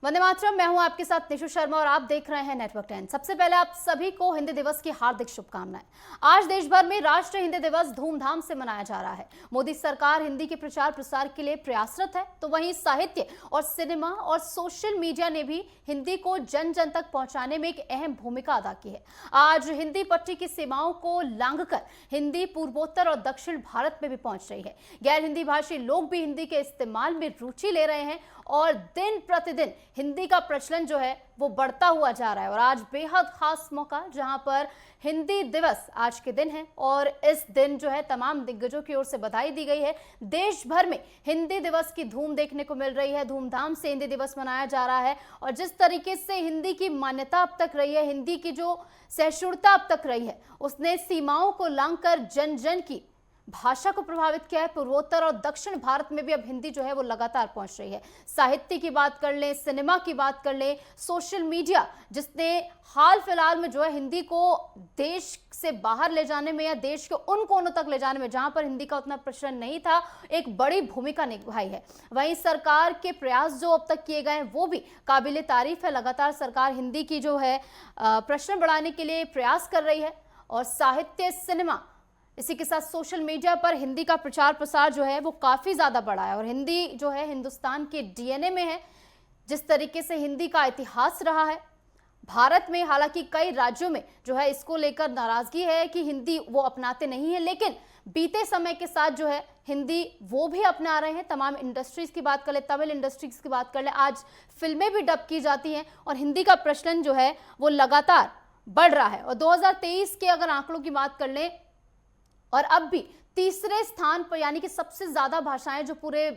वंदे मातरम। मैं हूं आपके साथ निशु शर्मा और आप देख रहे हैं नेटवर्क 10। सबसे पहले आप सभी को हिंदी दिवस की हार्दिक शुभकामनाएं। आज देश भर में राष्ट्रीय हिंदी दिवस धूमधाम से मनाया जा रहा है। मोदी सरकार हिंदी के प्रचार प्रसार के लिए प्रयासरत है, तो वहीं साहित्य और सिनेमा और सोशल मीडिया ने भी हिंदी को जन जन तक पहुंचाने में एक अहम भूमिका अदा की है। आज हिंदी पट्टी की सीमाओं को लांघकर हिंदी पूर्वोत्तर और दक्षिण भारत में भी पहुंच रही है। गैर हिंदी भाषी लोग भी हिंदी के इस्तेमाल में रुचि ले रहे हैं और दिन प्रतिदिन हिंदी का प्रचलन जो है वो बढ़ता हुआ जा रहा है। और आज बेहद खास मौका, जहां पर हिंदी दिवस आज के दिन है और इस दिन जो है तमाम दिग्गजों की ओर से बधाई दी गई है। देश भर में हिंदी दिवस की धूम देखने को मिल रही है। धूमधाम से हिंदी दिवस मनाया जा रहा है और जिस तरीके से हिंदी की मान्यता अब तक रही है, हिंदी की जो सहिष्णुता अब तक रही है, उसने सीमाओं को लांघकर जन जन की भाषा को प्रभावित किया है। पूर्वोत्तर और दक्षिण भारत में भी अब हिंदी जो है वो लगातार पहुंच रही है। साहित्य की बात कर लें, सिनेमा की बात कर लें, सोशल मीडिया जिसने हाल फिलहाल में जो है हिंदी को देश से बाहर ले जाने में या देश के उन कोनों तक ले जाने में जहां पर हिंदी का उतना प्रचलन नहीं था, एक बड़ी भूमिका निभाई है। वहीं सरकार के प्रयास जो अब तक किए गए हैं वो भी काबिले तारीफ है। लगातार सरकार हिंदी की जो है प्रचलन बढ़ाने के लिए प्रयास कर रही है और साहित्य, सिनेमा, इसी के साथ सोशल मीडिया पर हिंदी का प्रचार प्रसार जो है वो काफी ज्यादा बढ़ा है। और हिंदी जो है हिंदुस्तान के डीएनए में है। जिस तरीके से हिंदी का इतिहास रहा है भारत में, हालांकि कई राज्यों में जो है इसको लेकर नाराजगी है कि हिंदी वो अपनाते नहीं है, लेकिन बीते समय के साथ जो है हिंदी वो भी अपना रहे हैं। तमाम इंडस्ट्रीज की बात कर ले, तमिल इंडस्ट्रीज की बात कर ले, आज फिल्में भी डब की जाती हैं और हिंदी का प्रचलन जो है वो लगातार बढ़ रहा है। और 2023 के अगर आंकड़ों की बात कर ले, और अब भी तीसरे स्थान पर, यानी कि सबसे ज्यादा भाषाएं जो पूरे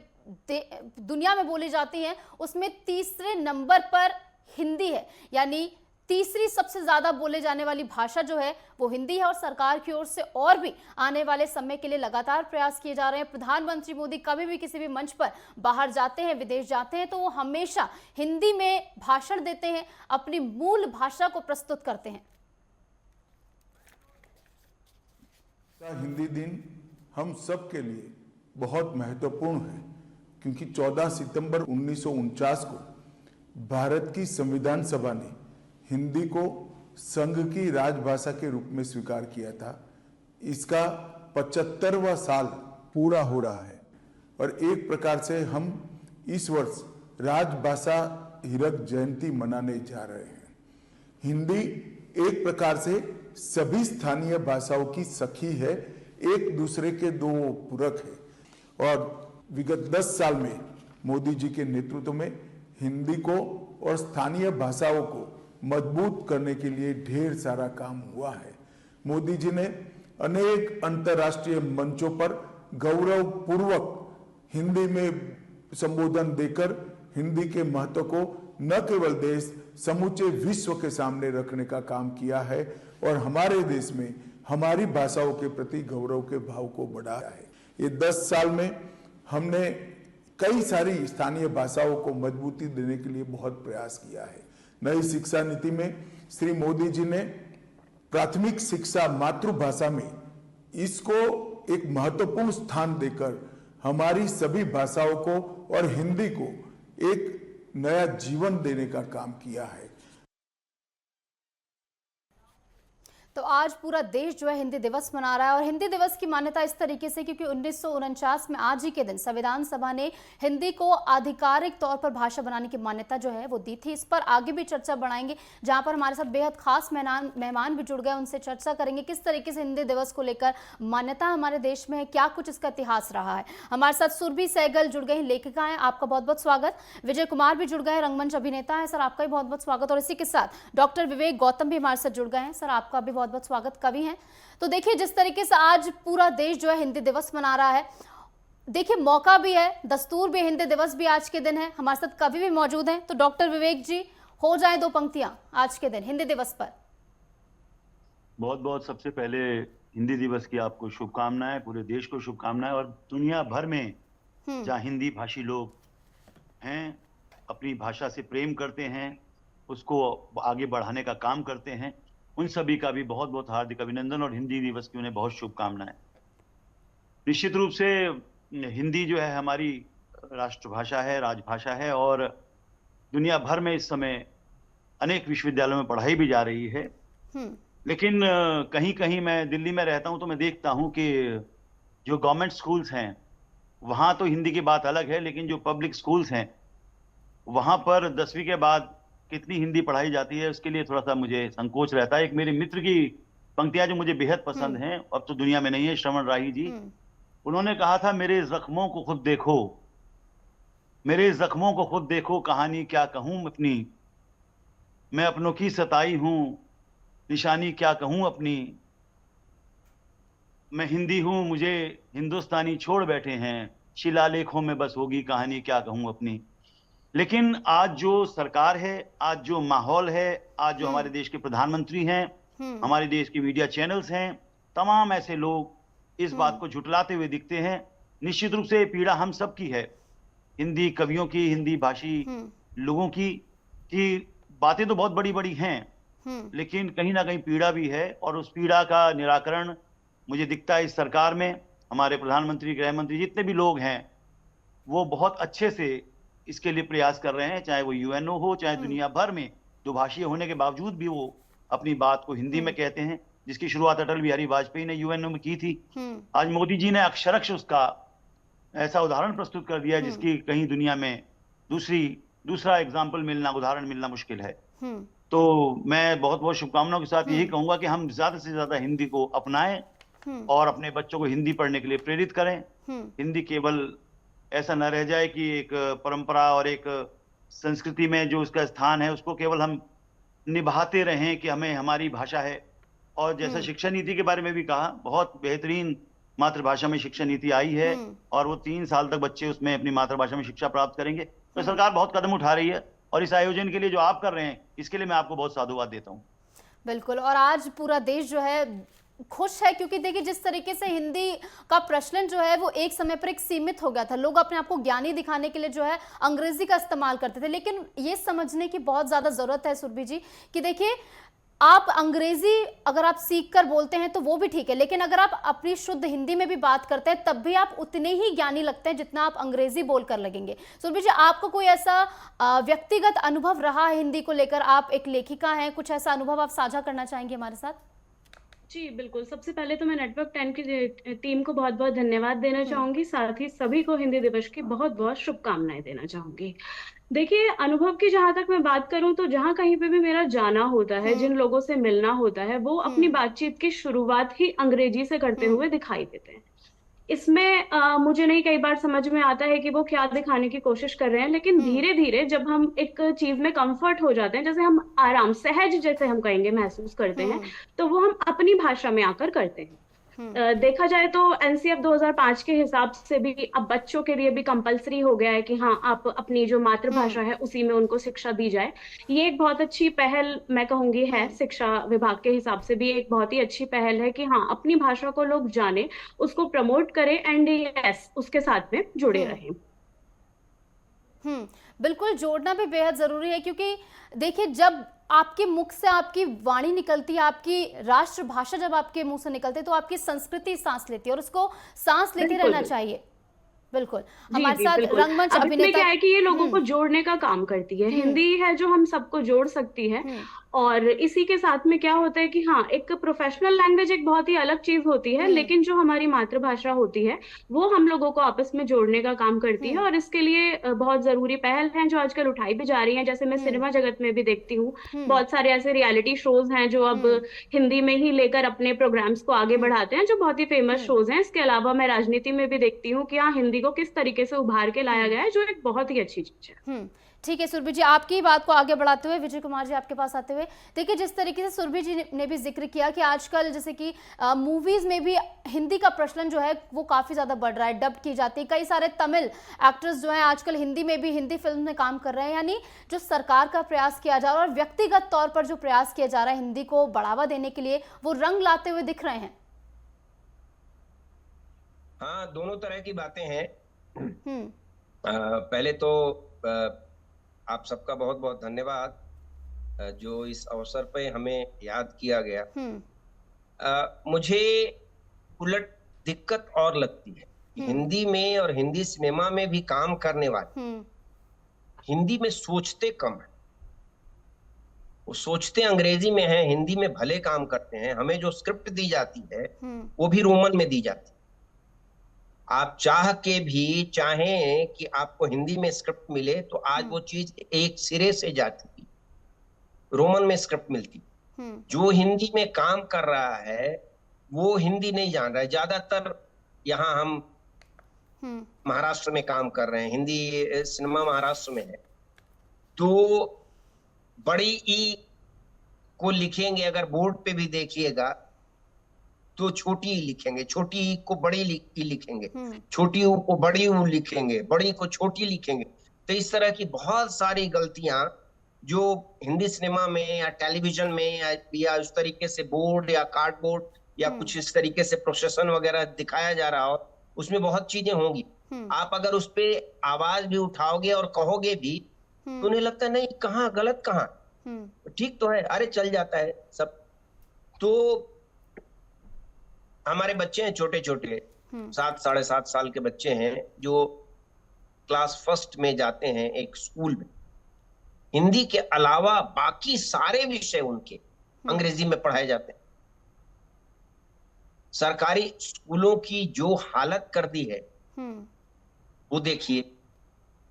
दुनिया में बोली जाती हैं उसमें तीसरे नंबर पर हिंदी है। यानी तीसरी सबसे ज्यादा बोले जाने वाली भाषा जो है वो हिंदी है। और सरकार की ओर से और भी आने वाले समय के लिए लगातार प्रयास किए जा रहे हैं। प्रधानमंत्री मोदी कभी भी किसी भी मंच पर बाहर जाते हैं, विदेश जाते हैं, तो वो हमेशा हिंदी में भाषण देते हैं, अपनी मूल भाषा को प्रस्तुत करते हैं। हिंदी दिन हम सब के लिए बहुत महत्वपूर्ण है, क्योंकि 14 सितंबर 1949 को भारत की संविधान सभा ने हिंदी को संघ की राजभाषा के रूप में स्वीकार किया था। इसका 75वां साल पूरा हो रहा है और एक प्रकार से हम इस वर्ष राजभाषा हीरक जयंती मनाने जा रहे हैं। हिंदी एक प्रकार से सभी स्थानीय भाषाओं की सखी है, एक दूसरे के दो पूरक है। और विगत 10 साल में मोदी जी के नेतृत्व में हिंदी को और स्थानीय भाषाओं को मजबूत करने के लिए ढेर सारा काम हुआ है। मोदी जी ने अनेक अंतर्राष्ट्रीय मंचों पर गौरवपूर्वक हिंदी में संबोधन देकर हिंदी के महत्व को न केवल देश, समूचे विश्व के सामने रखने का काम किया है और हमारे देश में हमारी भाषाओं के प्रति गौरव के भाव को बढ़ाया है। ये 10 साल में हमने कई सारी स्थानीय भाषाओं को मजबूती देने के लिए बहुत प्रयास किया है। नई शिक्षा नीति में श्री मोदी जी ने प्राथमिक शिक्षा मातृभाषा में इसको एक महत्वपूर्ण स्थान देकर हमारी सभी भाषाओं को और हिंदी को एक नया जीवन देने का काम किया है। तो आज पूरा देश जो है हिंदी दिवस मना रहा है और हिंदी दिवस की मान्यता इस तरीके से क्योंकि 1949 में आज ही के दिन संविधान सभा ने हिंदी को आधिकारिक तौर पर भाषा बनाने की मान्यता जो है वो दी थी। इस पर आगे भी चर्चा बढ़ाएंगे, जहां पर हमारे साथ बेहद खास मेहमान भी जुड़ गए, उनसे चर्चा करेंगे किस तरीके से हिंदी दिवस को लेकर मान्यता हमारे देश में है, क्या कुछ इसका इतिहास रहा है। हमारे साथ सुरभि सहगल जुड़ गई, लेखिका है, आपका बहुत बहुत स्वागत। विजय कुमार भी जुड़ गए, रंगमंच अभिनेता है, सर आपका भी बहुत बहुत स्वागत। और इसी के साथ डॉक्टर विवेक गौतम भी हमारे साथ जुड़ गए हैं, सर आपका भी बहुत बहुत स्वागत। कवि हैं। तो देखिए जिस तरीके से आज पूरा देश जो है हिंदी दिवस मना रहा है, देखिए मौका भी है, दस्तूर भी, हिंदी दिवस भी आज के दिन है। हमारे साथ कवि भी मौजूद हैं, तो डॉक्टर विवेक जी हो जाए 2 पंक्तियां आज के दिन हिंदी दिवस पर। बहुत बहुत सबसे पहले हिंदी दिवस की आपको शुभकामनाएं, पूरे देश को शुभकामनाएं। और दुनिया भर में जहाँ हिंदी भाषी लोग हैं, अपनी भाषा से प्रेम करते हैं, उसको आगे बढ़ाने का काम करते हैं, उन सभी का भी बहुत बहुत हार्दिक अभिनंदन और हिंदी दिवस की उन्हें बहुत शुभकामनाएं। निश्चित रूप से हिंदी जो है हमारी राष्ट्रभाषा है, राजभाषा है और दुनिया भर में इस समय अनेक विश्वविद्यालयों में पढ़ाई भी जा रही है। लेकिन कहीं कहीं मैं दिल्ली में रहता हूं तो मैं देखता हूं कि जो गवर्नमेंट स्कूल्स हैं वहां तो हिंदी की बात अलग है, लेकिन जो पब्लिक स्कूल्स हैं वहां पर 10वीं के बाद कितनी हिंदी पढ़ाई जाती है उसके लिए थोड़ा सा मुझे संकोच रहता है। एक मेरे मित्र की पंक्तियां जो मुझे बेहद पसंद हैं, अब तो दुनिया में नहीं है, श्रवण राही जी, उन्होंने कहा था, मेरे जख्मों को खुद देखो, मेरे जख्मों को खुद देखो, कहानी क्या कहूं अपनी, मैं अपनों की सताई हूं, निशानी क्या कहूं अपनी, मैं हिंदी हूं, मुझे हिंदुस्तानी छोड़ बैठे हैं, शिलालेखों में बस होगी कहानी क्या कहूं अपनी। लेकिन आज जो सरकार है, आज जो माहौल है, आज जो हमारे देश के प्रधानमंत्री हैं, हमारे देश के मीडिया चैनल्स हैं, तमाम ऐसे लोग इस बात को झुटलाते हुए दिखते हैं। निश्चित रूप से पीड़ा हम सब की है, हिंदी कवियों की, हिंदी भाषी लोगों की बातें तो बहुत बड़ी बड़ी हैं, लेकिन कहीं ना कहीं पीड़ा भी है, और उस पीड़ा का निराकरण मुझे दिखता है इस सरकार में। हमारे प्रधानमंत्री, गृह मंत्री, जितने भी लोग हैं वो बहुत अच्छे से इसके लिए प्रयास कर रहे हैं, चाहे वो यूएनओ हो, चाहे दुनिया भर में दुभाषीय होने के बावजूद भी वो अपनी बात को हिंदी में कहते हैं, जिसकी शुरुआत अटल बिहारी वाजपेयी ने यूएनओ में की थी। आज मोदी जी ने अक्षरश उसका ऐसा उदाहरण प्रस्तुत कर दिया जिसकी कहीं दुनिया में दूसरा एग्जाम्पल मिलना, उदाहरण मिलना मुश्किल है। तो मैं बहुत बहुत शुभकामनाओं के साथ यही कहूंगा कि हम ज्यादा से ज्यादा हिंदी को अपनाएं और अपने बच्चों को हिंदी पढ़ने के लिए प्रेरित करें। हिंदी केवल ऐसा न रह जाए कि एक परंपरा और एक संस्कृति में जो उसका स्थान है उसको केवल हम निभाते रहें कि हमें हमारी भाषा है। और जैसा शिक्षा नीति के बारे में भी कहा, बहुत बेहतरीन मातृभाषा में शिक्षा नीति आई है और वो 3 साल तक बच्चे उसमें अपनी मातृभाषा में शिक्षा प्राप्त करेंगे। तो सरकार बहुत कदम उठा रही है, और इस आयोजन के लिए जो आप कर रहे हैं इसके लिए मैं आपको बहुत साधुवाद देता हूँ। बिल्कुल, और आज पूरा देश जो है खुश है, क्योंकि देखिए जिस तरीके से हिंदी का प्रचलन जो है वो एक समय पर एक सीमित हो गया था। लोग अपने आप को ज्ञानी दिखाने के लिए जो है अंग्रेजी का इस्तेमाल करते थे, लेकिन ये समझने की बहुत ज़्यादा ज़रूरत है सुरभि जी कि देखिए आप अंग्रेजी अगर आप सीख कर बोलते हैं तो वो भी ठीक है, लेकिन अगर आप अपनी शुद्ध हिंदी में भी बात करते हैं तब भी आप उतने ही ज्ञानी लगते हैं जितना आप अंग्रेजी बोलकर लगेंगे। सुरभि जी, आपको कोई ऐसा व्यक्तिगत अनुभव रहा है हिंदी को लेकर? आप एक लेखिका हैं, कुछ ऐसा अनुभव आप साझा करना चाहेंगे हमारे साथ? जी बिल्कुल। सबसे पहले तो मैं नेटवर्क 10 की टीम को बहुत बहुत धन्यवाद देना चाहूंगी, साथ ही सभी को हिंदी दिवस की बहुत बहुत शुभकामनाएं देना चाहूंगी। देखिए, अनुभव की जहां तक मैं बात करूं तो जहां कहीं पे भी मेरा जाना होता है, जिन लोगों से मिलना होता है, वो अपनी बातचीत की शुरुआत ही अंग्रेजी से करते हुए दिखाई देते हैं। इसमें मुझे नहीं कई बार समझ में आता है कि वो क्या दिखाने की कोशिश कर रहे हैं, लेकिन धीरे धीरे जब हम एक चीज में कंफर्ट हो जाते हैं, जैसे हम आराम, सहज जैसे हम कहेंगे महसूस करते हैं, तो वो हम अपनी भाषा में आकर करते हैं। देखा जाए तो एनसीएफ 2005 के हिसाब से भी अब बच्चों के लिए भी कंपलसरी हो गया है कि हाँ, आप अपनी जो मातृभाषा है उसी में उनको शिक्षा दी जाए। ये एक बहुत अच्छी पहल मैं कहूंगी है, शिक्षा विभाग के हिसाब से भी एक बहुत ही अच्छी पहल है कि हाँ, अपनी भाषा को लोग जाने, उसको प्रमोट करें एंड यस, उसके साथ में जुड़े रहें। बिल्कुल, जोड़ना भी बेहद जरूरी है, क्योंकि देखिए जब आपके मुख से आपकी वाणी निकलती है, आपकी राष्ट्रभाषा जब आपके मुंह से निकलती है तो आपकी संस्कृति सांस लेती है, और उसको सांस लेते रहना चाहिए। बिल्कुल, हमारे साथ रंगमंच अभिनेता क्या है कि ये लोगों को जोड़ने का काम करती है। हिंदी है जो हम सबको जोड़ सकती है, और इसी के साथ में क्या होता है कि हाँ, एक प्रोफेशनल लैंग्वेज एक बहुत ही अलग चीज होती है, लेकिन जो हमारी मातृभाषा होती है वो हम लोगों को आपस में जोड़ने का काम करती है, और इसके लिए बहुत जरूरी पहल है जो आजकल उठाई भी जा रही है। जैसे मैं सिनेमा जगत में भी देखती हूँ, बहुत सारे ऐसे रियलिटी शोज हैं जो अब हिंदी में ही लेकर अपने प्रोग्राम्स को आगे बढ़ाते हैं, जो बहुत ही फेमस शोज हैं। इसके अलावा मैं राजनीति में भी देखती हूँ कि हाँ, हिंदी को किस तरीके से उभार के लाया गया है, जो एक बहुत ही अच्छी चीज है। ठीक है सुरभि जी, आपकी बात को आगे बढ़ाते हुए विजय कुमार जी आपके पास आते हुए, देखिए जिस तरीके से सुरभि जी ने भी जिक्र किया कि आजकल जैसे कि मूवीज में भी हिंदी का प्रचलन जो है वो काफी ज्यादा बढ़ रहा है, डब की जाती है। कई सारे तमिल एक्टर्स जो हैं आजकल हिंदी में भी हिंदी फिल्म में काम कर रहे हैं। यानी जो सरकार का प्रयास किया जा रहा है और व्यक्तिगत तौर पर जो प्रयास किया जा रहा है हिंदी को बढ़ावा देने के लिए, वो रंग लाते हुए दिख रहे हैं। हाँ, दोनों तरह की बातें हैं। पहले तो आप सबका बहुत बहुत धन्यवाद जो इस अवसर पे हमें याद किया गया। मुझे उलट दिक्कत और लगती है, हिंदी में और हिंदी सिनेमा में भी काम करने वाले हिंदी में सोचते कम है। वो सोचते अंग्रेजी में है, हिंदी में भले काम करते हैं। हमें जो स्क्रिप्ट दी जाती है वो भी रोमन में दी जाती है। आप चाह के भी चाहें कि आपको हिंदी में स्क्रिप्ट मिले तो आज वो चीज एक सिरे से जा चुकी, रोमन में स्क्रिप्ट मिलती। जो हिंदी में काम कर रहा है वो हिंदी नहीं जान रहा है। ज्यादातर यहाँ हम महाराष्ट्र में काम कर रहे हैं, हिंदी सिनेमा महाराष्ट्र में है, तो बड़ी ई को लिखेंगे, अगर बोर्ड पे भी देखिएगा तो छोटी ई लिखेंगे, छोटी ई को बड़ी ई लिखेंगे, छोटी ऊ को बड़ी ऊ लिखेंगे, बड़ी को छोटी लिखेंगे। तो इस तरह की बहुत सारी गलतियां जो हिंदी सिनेमा में या टेलीविजन में या उस तरीके से बोर्ड या कार्डबोर्ड या कुछ इस तरीके से प्रोसेसन वगैरह दिखाया जा रहा हो, उसमें बहुत चीजें होंगी। आप अगर उस पे आवाज भी उठाओगे और कहोगे भी तो उन्हें लगता है नहीं, कहाँ गलत, कहाँ ठीक तो है, अरे चल जाता है सब। तो हमारे बच्चे हैं छोटे छोटे, 7-7.5 साल के बच्चे हैं जो क्लास फर्स्ट में जाते हैं एक स्कूल में। हिंदी के अलावा बाकी सारे विषय उनके अंग्रेजी में पढ़ाए जाते हैं। सरकारी स्कूलों की जो हालत कर दी है वो देखिए।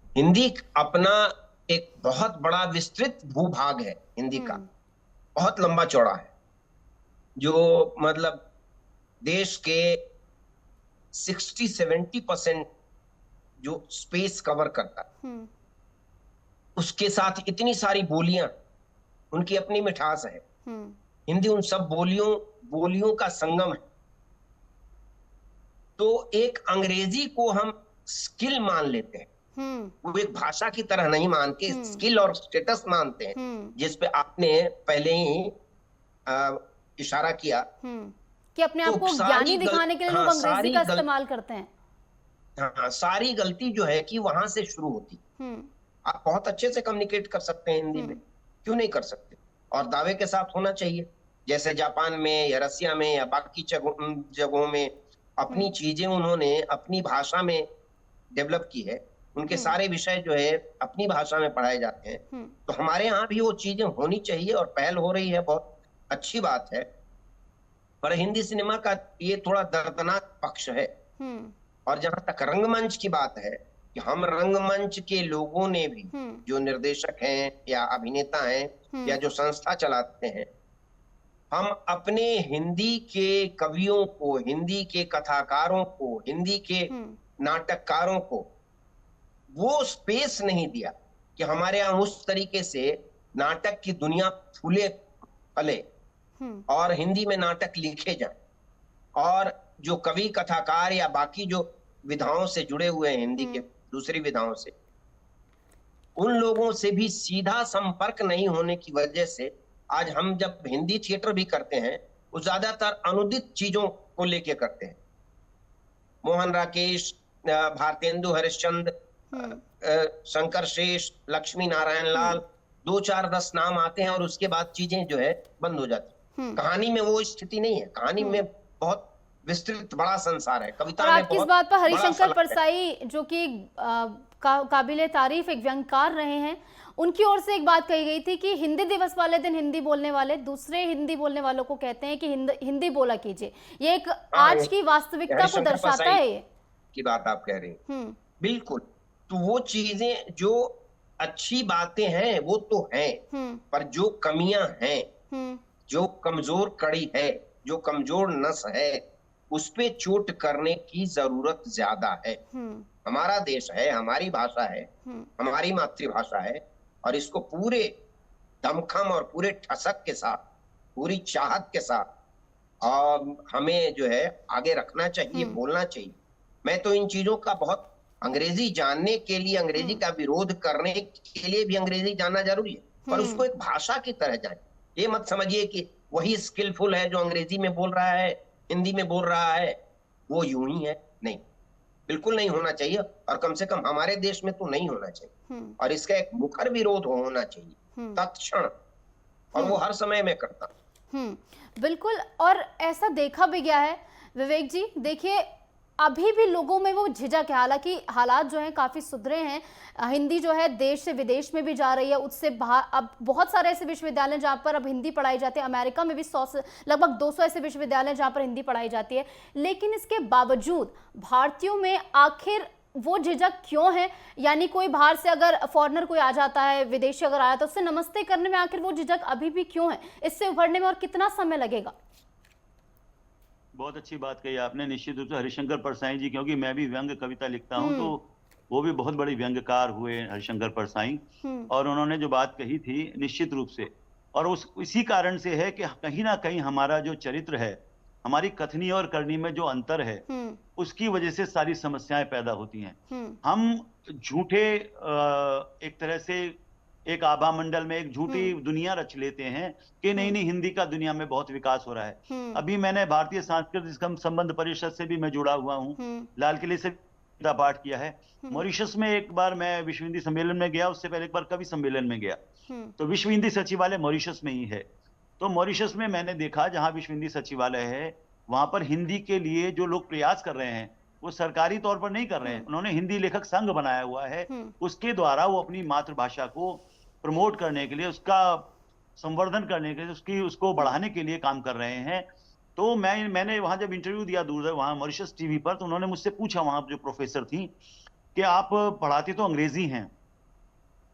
हिंदी अपना एक बहुत बड़ा विस्तृत भूभाग है हिंदी का, बहुत लंबा चौड़ा है, जो मतलब देश के 60-70% जो स्पेस कवर करता है। उसके साथ इतनी सारी बोलियां, उनकी अपनी मिठास है। हिंदी उन सब बोलियों का संगम है। तो एक अंग्रेजी को हम स्किल मान लेते हैं, वो एक भाषा की तरह नहीं मान के स्किल और स्टेटस मानते हैं, जिस पे आपने पहले ही इशारा किया कि अपने आप को ज्ञानी दिखाने के लिए लोग अंग्रेजी का इस्तेमाल करते हैं। हाँ, सारी गलती जो है कि वहां से शुरू होती। आप बहुत अच्छे से कम्युनिकेट कर सकते हैं हिंदी में, क्यों नहीं कर सकते? और दावे के साथ होना चाहिए, जैसे जापान में या रसिया में या बाकी जगहों में अपनी चीजें उन्होंने अपनी भाषा में डेवलप की है। उनके सारे विषय जो है अपनी भाषा में पढ़ाए जाते हैं। तो हमारे यहाँ भी वो चीजें होनी चाहिए और पहल हो रही है, बहुत अच्छी बात है। पर हिंदी सिनेमा का ये थोड़ा दर्दनाक पक्ष है। और जहां तक रंगमंच की बात है कि हम रंगमंच के लोगों ने भी, जो निर्देशक हैं या अभिनेता हैं या जो संस्था चलाते हैं, हम अपने हिंदी के कवियों को, हिंदी के कथाकारों को, हिंदी के नाटककारों को वो स्पेस नहीं दिया कि हमारे यहाँ उस तरीके से नाटक की दुनिया फूले फले और हिंदी में नाटक लिखे जाए। और जो कवि कथाकार या बाकी जो विधाओं से जुड़े हुए हैं हिंदी के दूसरी विधाओं से, उन लोगों से भी सीधा संपर्क नहीं होने की वजह से आज हम जब हिंदी थिएटर भी करते हैं वो ज्यादातर अनुदित चीजों को लेके करते हैं। मोहन राकेश, भारतेंदु हरिश्चंद्र, शंकर शेष, लक्ष्मी नारायण लाल, 2-4-10 नाम आते हैं और उसके बाद चीजें जो है बंद हो जाती। कहानी में वो स्थिति नहीं है। कहानी में बहुत विस्तृत बड़ा संसार है। कविता में आप किस बात पर हरिशंकर परसाई, जो कि काबिले तारीफ एक व्यंगकार रहे हैं, उनकी ओर से एक बात कही गई थी कि हिंदी दिवस वाले दिन हिंदी बोलने वाले दूसरे हिंदी बोलने वालों को कहते हैं कि हिंदी बोला कीजिए। ये एक आज की वास्तविकता को दर्शाता है। ये की बात आप कह रही हैं, बिल्कुल। तो वो चीजें जो अच्छी बातें हैं वो तो हैं, पर जो कमियां हैं, जो कमजोर कड़ी है, जो कमजोर नस है, उस पे चोट करने की जरूरत ज्यादा है। हमारा देश है, हमारी भाषा है, हमारी मातृभाषा है, और इसको पूरे दमखम और पूरे ठसक के साथ, पूरी चाहत के साथ और हमें जो है आगे रखना चाहिए, बोलना चाहिए। मैं तो इन चीजों का बहुत, अंग्रेजी जानने के लिए, अंग्रेजी का विरोध करने के लिए भी अंग्रेजी जानना जरूरी है, पर उसको एक भाषा की तरह जाने। ये मत समझिए कि वही स्किलफुल है जो अंग्रेजी में बोल रहा है, हिंदी में बोल रहा है, वो यूं ही है। नहीं, बिल्कुल नहीं होना चाहिए, और कम से कम हमारे देश में तो नहीं होना चाहिए। और इसका एक मुखर विरोध होना चाहिए तत्क्षण, और वो हर समय में करता बिल्कुल। और ऐसा देखा भी गया है विवेक जी। देखिए, अभी भी लोगों में वो झिझक है, हालांकि हालात जो हैं काफी सुधरे हैं, हिंदी जो है देश से विदेश में भी जा रही है, उससे बाहर अब बहुत सारे ऐसे विश्वविद्यालय जहाँ पर अब हिंदी पढ़ाई जाती है, अमेरिका में भी 100 से लगभग 200 ऐसे विश्वविद्यालय जहाँ पर हिंदी पढ़ाई जाती है, लेकिन इसके बावजूद भारतीयों में आखिर वो झिझक क्यों है? यानी कोई बाहर से अगर फॉरेनर कोई आ जाता है, विदेशी अगर आया तो उससे नमस्ते करने में आखिर वो झिझक अभी भी क्यों है? इससे उभरने में और कितना समय लगेगा? बहुत अच्छी बात कही आपने। निश्चित रूप से हरिशंकर परसाई जी, क्योंकि मैं भी व्यंग्य कविता लिखता हूं, तो वो भी बहुत बड़े व्यंग्यकार हुए हरिशंकर परसाई, और उन्होंने जो बात कही थी निश्चित रूप से, और इसी कारण से है कि कहीं ना कहीं हमारा जो चरित्र है, हमारी कथनी और करनी में जो अंतर है, उसकी वजह से सारी समस्याएं पैदा होती हैं। हम झूठे एक तरह से एक आभा मंडल में एक झूठी दुनिया रच लेते हैं कि नहीं नहीं हिंदी का दुनिया में बहुत विकास हो रहा है। अभी मैंने भारतीय सांस्कृतिक संबंध परिषद से भी मैं जुड़ा हुआ हूँ, लाल किले से पाठ किया है। मॉरिशस में एक बार मैं विश्व हिंदी सम्मेलन में गया, उससे पहले एक बार कवि सम्मेलन में गया, तो विश्व हिंदी सचिवालय मॉरिशस में ही है। तो मॉरिशस में मैंने देखा जहां विश्व हिंदी सचिवालय है, वहां पर हिंदी के लिए जो लोग प्रयास कर रहे हैं वो सरकारी तौर पर नहीं कर रहे हैं, उन्होंने हिंदी लेखक संघ बनाया हुआ है, उसके द्वारा वो अपनी मातृभाषा को प्रमोट करने के लिए, उसका संवर्धन करने के लिए, उसको बढ़ाने के लिए काम कर रहे हैं। तो मैंने वहां जब इंटरव्यू दिया दूर वहां मॉरिशस टीवी पर, तो उन्होंने मुझसे पूछा, वहां जो प्रोफेसर थी, कि आप पढ़ाते तो अंग्रेजी हैं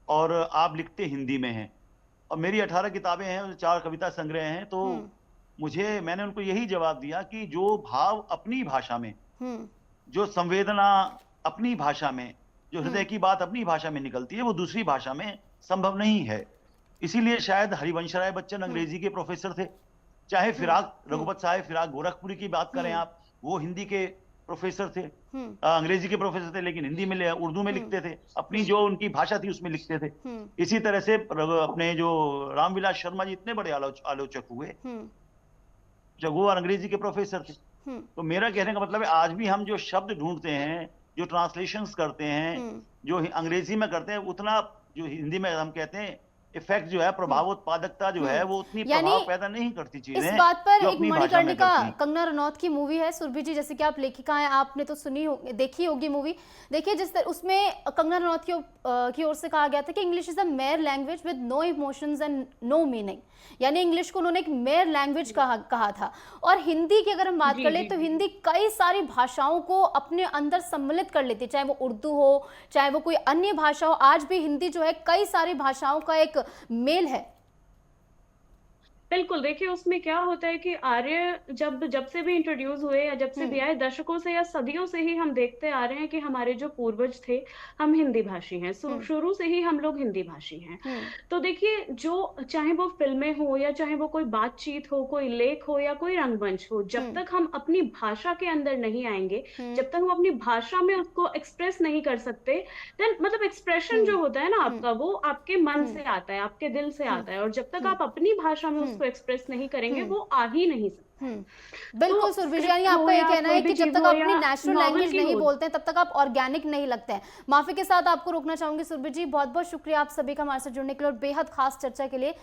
और आप लिखते हिंदी में हैं, और मेरी 18 किताबें हैं, 4 कविता संग्रह हैं, तो मैंने उनको यही जवाब दिया कि जो भाव अपनी भाषा में, जो संवेदना अपनी भाषा में, जो हृदय की बात अपनी भाषा में निकलती है, वो दूसरी भाषा में संभव नहीं है। इसीलिए शायद हरिवंश राय बच्चन अंग्रेजी के प्रोफेसर थे, चाहे फिराक रघुपत साहब फिराक गोरखपुरी की बात करें आप, वो हिंदी के प्रोफेसर थे, अंग्रेजी के प्रोफेसर थे, लेकिन हिंदी में उर्दू में लिखते थे, अपनी जो उनकी भाषा थी उसमें लिखते थे। इसी तरह से अपने जो रामविलास शर्मा जी इतने बड़े आलोचक हुए, जब वो अंग्रेजी के प्रोफेसर थे। तो मेरा कहने का मतलब है, आज भी हम जो शब्द ढूंढते हैं, जो ट्रांसलेशंस करते हैं, जो अंग्रेजी में करते हैं, उतना जो हिंदी में हम कहते हैं इफेक्ट जो है, प्रभाव उत्पादकता जो है, वो उतनी प्रभाव पैदा नहीं करती चीजें। इस बात पर एक मणिकर्णिका कंगना रनौत की मूवी है, सुरभि जी, जैसे कि आप लेखिका हैं, आपने तो देखी होगी मूवी। देखिए जिस तरह उसमें कंगना रनौत की ओर से कहा गया था कि English is a mere language with no emotions and no meaning, यानी इंग्लिश को उन्होंने एक मेयर लैंग्वेज कहा था। और हिंदी की अगर हम बात कर ले तो हिंदी कई सारी भाषाओं को अपने अंदर सम्मिलित कर लेती है, चाहे वो उर्दू हो, चाहे वो कोई अन्य भाषा हो। आज भी हिंदी जो है कई सारी भाषाओं का एक मेल है। बिल्कुल, देखिए उसमें क्या होता है कि आर्य जब से भी इंट्रोड्यूस हुए या जब से भी आए, दशकों से या सदियों से ही हम देखते आ रहे हैं कि हमारे जो पूर्वज थे, हम हिंदी भाषी हैं, शुरू से ही हम लोग हिंदी भाषी हैं। तो देखिए, जो चाहे वो फिल्में हो या चाहे वो कोई बातचीत हो, कोई लेख हो या कोई रंगमंच हो, जब तक हम अपनी भाषा के अंदर नहीं आएंगे, जब तक हम अपनी भाषा में उसको एक्सप्रेस नहीं कर सकते, देन मतलब एक्सप्रेशन जो होता है ना आपका, वो आपके मन से आता है, आपके दिल से आता है, और जब तक आप अपनी भाषा में उसको एक्सप्रेस नहीं करेंगे, वो आ ही नहीं सकता। बिल्कुल सुरभि जी, यानी आपका ये कहना है कि जब तक आप अपनी नेशनल लैंग्वेज नहीं बोलते हैं, तब तक आप ऑर्गेनिक नहीं लगते हैं। माफी के साथ आपको रोकना चाहूंगी सुरभि जी, बहुत बहुत शुक्रिया आप सभी का हमारे साथ जुड़ने के लिए और बेहद खास चर्चा के लिए।